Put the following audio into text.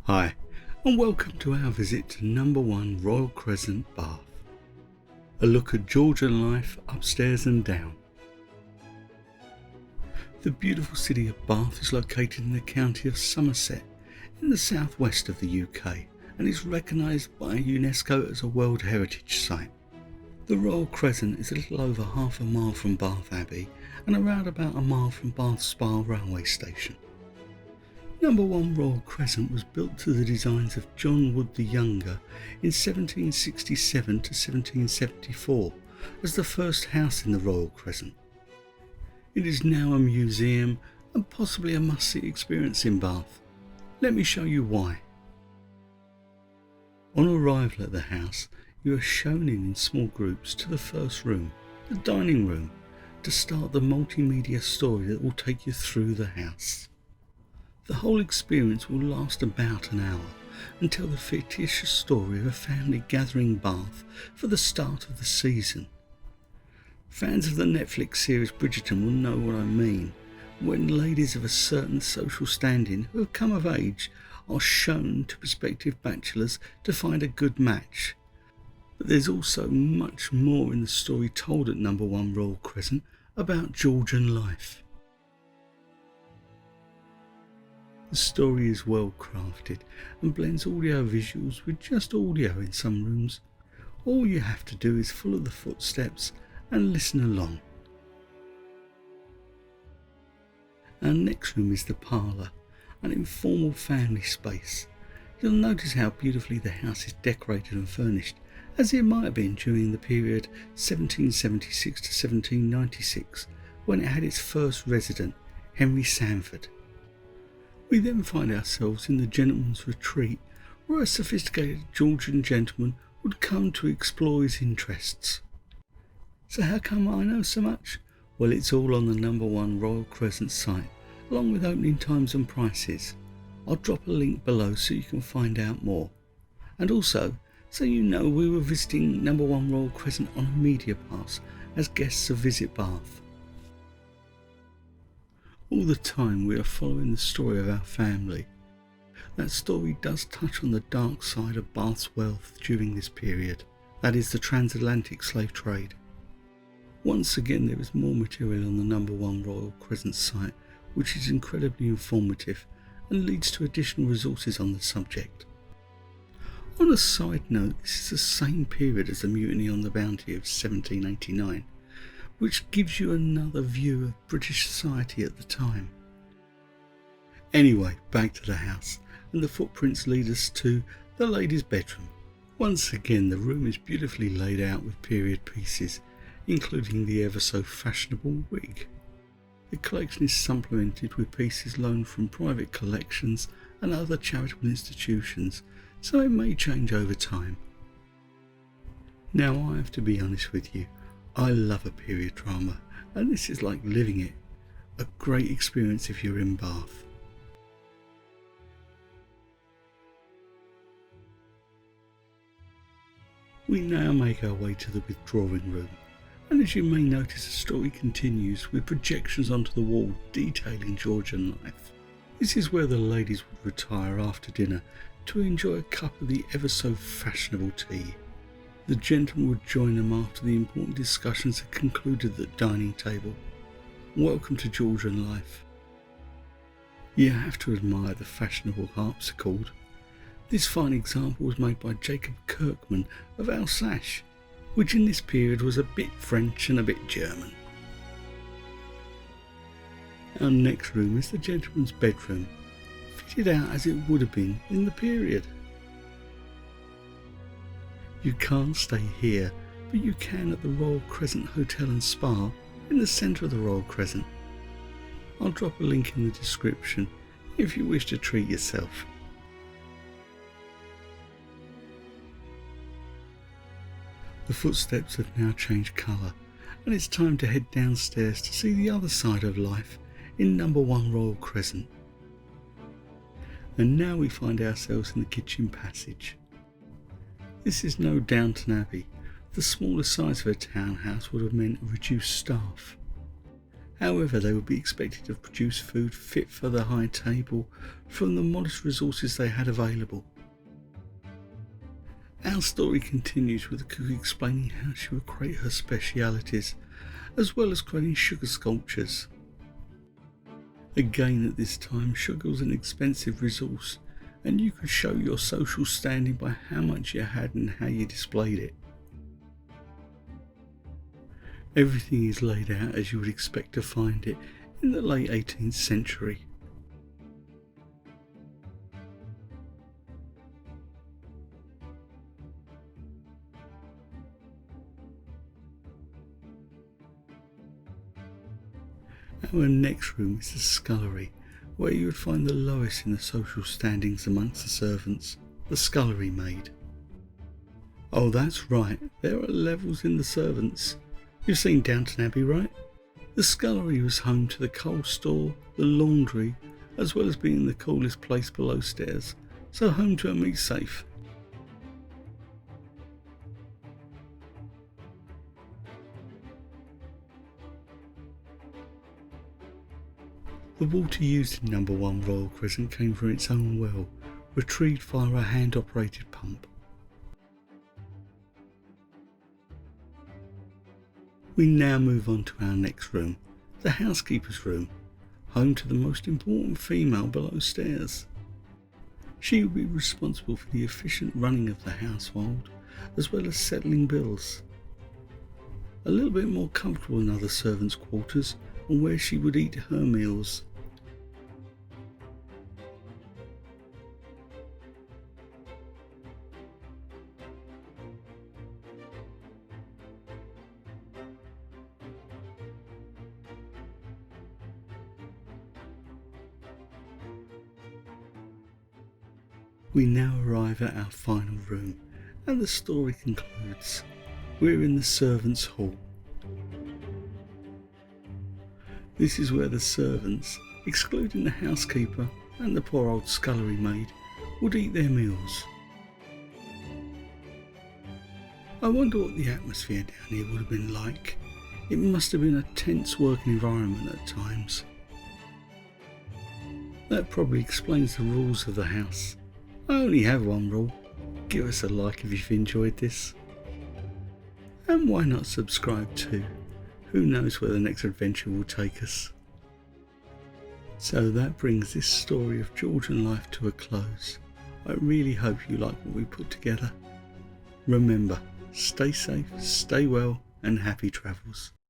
Hi, and welcome to our visit to Number 1 Royal Crescent, Bath. A look at Georgian life upstairs and down. The beautiful city of Bath is located in the county of Somerset, in the southwest of the UK, and is recognised by UNESCO as a World Heritage Site. The Royal Crescent is a little over half a mile from Bath Abbey and around about a mile from Bath Spa railway station. Number 1 Royal Crescent was built to the designs of John Wood the Younger in 1767 to 1774 as the first house in the Royal Crescent. It is now a museum and possibly a must-see experience in Bath. Let me show you why. On arrival at the house, you are shown in small groups to the first room, the dining room, to start the multimedia story that will take you through the house. The whole experience will last about an hour and tell the fictitious story of a family gathering Bath for the start of the season. Fans of the Netflix series Bridgerton will know what I mean, when ladies of a certain social standing who have come of age are shown to prospective bachelors to find a good match. But there's also much more in the story told at Number 1 Royal Crescent about Georgian life. The story is well crafted and blends audio visuals with just audio in some rooms. All you have to do is follow the footsteps and listen along. Our next room is the Parlour, an informal family space. You'll notice how beautifully the house is decorated and furnished, as it might have been during the period 1776 to 1796, when it had its first resident, Henry Sanford. We then find ourselves in the gentleman's retreat, where a sophisticated Georgian gentleman would come to explore his interests. So how come I know so much? Well, it's all on the Number 1 Royal Crescent site, along with opening times and prices. I'll drop a link below so you can find out more. And also, so you know, we were visiting Number 1 Royal Crescent on a media pass as guests of Visit Bath. All the time we are following the story of our family. That story does touch on the dark side of Bath's wealth during this period, that is the transatlantic slave trade. Once again, there is more material on the Number 1 Royal Crescent site, which is incredibly informative and leads to additional resources on the subject. On a side note, this is the same period as the Mutiny on the Bounty of 1789, which gives you another view of British society at the time. Anyway, back to the house, and the footprints lead us to the ladies' bedroom. Once again, the room is beautifully laid out with period pieces, including the ever so fashionable wig. The collection is supplemented with pieces loaned from private collections and other charitable institutions, so it may change over time. Now, I have to be honest with you, I love a period drama, and this is like living it. A great experience if you're in Bath. We now make our way to the withdrawing room, and as you may notice, the story continues with projections onto the wall detailing Georgian life. This is where the ladies would retire after dinner to enjoy a cup of the ever so fashionable tea. The gentlemen would join them after the important discussions had concluded at the dining table. Welcome to Georgian life. You have to admire the fashionable harpsichord. This fine example was made by Jacob Kirkman of Alsace, which in this period was a bit French and a bit German. Our next room is the gentleman's bedroom, fitted out as it would have been in the period. You can't stay here, but you can at the Royal Crescent Hotel and Spa in the centre of the Royal Crescent. I'll drop a link in the description if you wish to treat yourself. The footsteps have now changed colour, and it's time to head downstairs to see the other side of life in Number 1 Royal Crescent. And now we find ourselves in the kitchen passage. This is no Downton Abbey. The smaller size of a townhouse would have meant a reduced staff. However, they would be expected to produce food fit for the high table from the modest resources they had available. Our story continues with the cook explaining how she would create her specialities, as well as creating sugar sculptures. Again, at this time, sugar was an expensive resource, and you could show your social standing by how much you had and how you displayed it. Everything is laid out as you would expect to find it in the late 18th century. Our next room is the scullery, where you would find the lowest in the social standings amongst the servants, the scullery maid. Oh, that's right, there are levels in the servants. You've seen Downton Abbey, right? The scullery was home to the coal store, the laundry, as well as being the coolest place below stairs, so home to a meat safe. The water used in Number 1 Royal Crescent came from its own well, retrieved via a hand-operated pump. We now move on to our next room, the housekeeper's room, home to the most important female below stairs. She will be responsible for the efficient running of the household, as well as settling bills. A little bit more comfortable than other servants' quarters, and where she would eat her meals. We now arrive at our final room, and the story concludes. We're in the servants' hall. This is where the servants, excluding the housekeeper and the poor old scullery maid, would eat their meals. I wonder what the atmosphere down here would have been like. It must have been a tense working environment at times. That probably explains the rules of the house. I only have one rule: give us a like if you've enjoyed this. And why not subscribe too? Who knows where the next adventure will take us. So that brings this story of Georgian life to a close. I really hope you like what we put together. Remember, stay safe, stay well, and happy travels.